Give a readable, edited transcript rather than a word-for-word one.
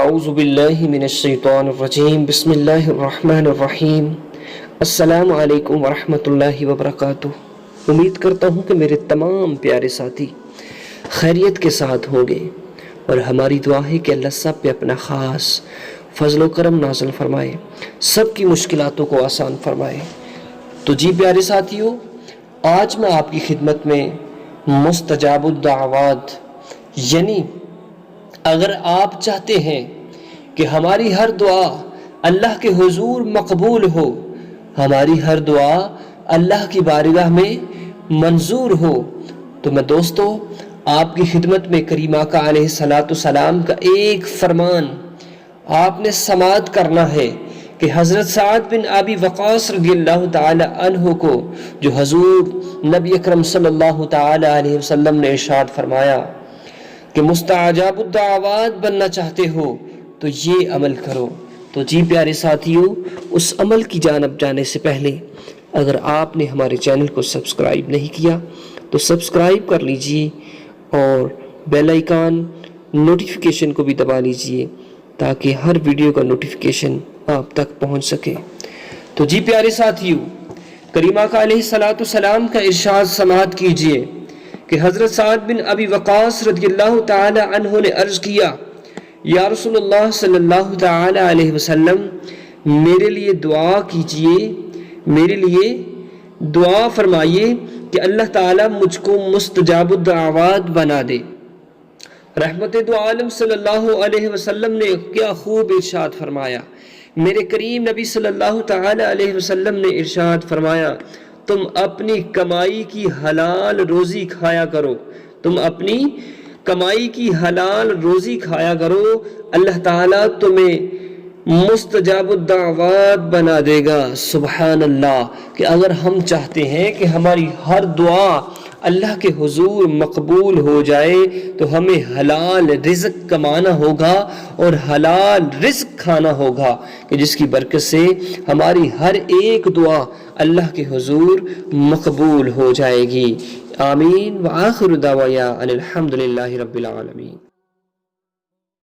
اعوذ باللہ من الشیطان الرجیم بسم اللہ الرحمن الرحیم السلام علیکم ورحمۃ اللہ وبرکاتہ۔ امید کرتا ہوں کہ میرے تمام پیارے ساتھی خیریت کے ساتھ ہوں گے، اور ہماری دعا ہے کہ اللہ سب پہ اپنا خاص فضل و کرم نازل فرمائے، سب کی مشکلاتوں کو آسان فرمائے۔ تو جی پیارے ساتھیوں، آج میں آپ کی خدمت میں مستجاب الدعوات، یعنی اگر آپ چاہتے ہیں کہ ہماری ہر دعا اللہ کے حضور مقبول ہو، ہماری ہر دعا اللہ کی بارگاہ میں منظور ہو، تو میں دوستو آپ کی خدمت میں کریم آقا علیہ السلام کا ایک فرمان آپ نے سماعت کرنا ہے کہ حضرت سعد بن ابی وقاص رضی اللہ تعالی عنہ کو جو حضور نبی اکرم صلی اللہ تعالی علیہ وسلم نے ارشاد فرمایا کہ مستجاب الدعوات بننا چاہتے ہو تو یہ عمل کرو۔ تو جی پیارے ساتھیوں، اس عمل کی جانب جانے سے پہلے اگر آپ نے ہمارے چینل کو سبسکرائب نہیں کیا تو سبسکرائب کر لیجئے اور بیل آئیکن نوٹیفیکیشن کو بھی دبا لیجئے تاکہ ہر ویڈیو کا نوٹیفیکیشن آپ تک پہنچ سکے۔ تو جی پیارے ساتھیوں، کریم آقا علیہ السلام کا ارشاد سماعت کیجئے کہ حضرت سعد بن ابی وقاص رضی اللہ تعالی عنہ نے عرض کیا، یا رسول اللہ صلی اللہ تعالی علیہ وسلم، میرے لیے دعا کیجئے، میرے لیے دعا فرمائیے کہ اللہ تعالی مجھ کو مستجاب الدعوات بنا دے۔ رحمت دو عالم صلی اللہ علیہ وسلم نے کیا خوب ارشاد فرمایا، میرے کریم نبی صلی اللہ تعالی علیہ وسلم نے ارشاد فرمایا، تم اپنی کمائی کی حلال روزی کھایا کرو، تم اپنی کمائی کی حلال روزی کھایا کرو، اللہ تعالیٰ تمہیں مستجاب الدعوات بنا دے گا۔ سبحان اللہ، کہ اگر ہم چاہتے ہیں کہ ہماری ہر دعا اللہ کے حضور مقبول ہو جائے تو ہمیں حلال رزق کمانا ہوگا اور حلال رزق کھانا ہوگا، کہ جس کی برکت سے ہماری ہر ایک دعا اللہ کے حضور مقبول ہو جائے گی۔ آمین وآخر دعوانا ان الحمد للہ رب العالمین۔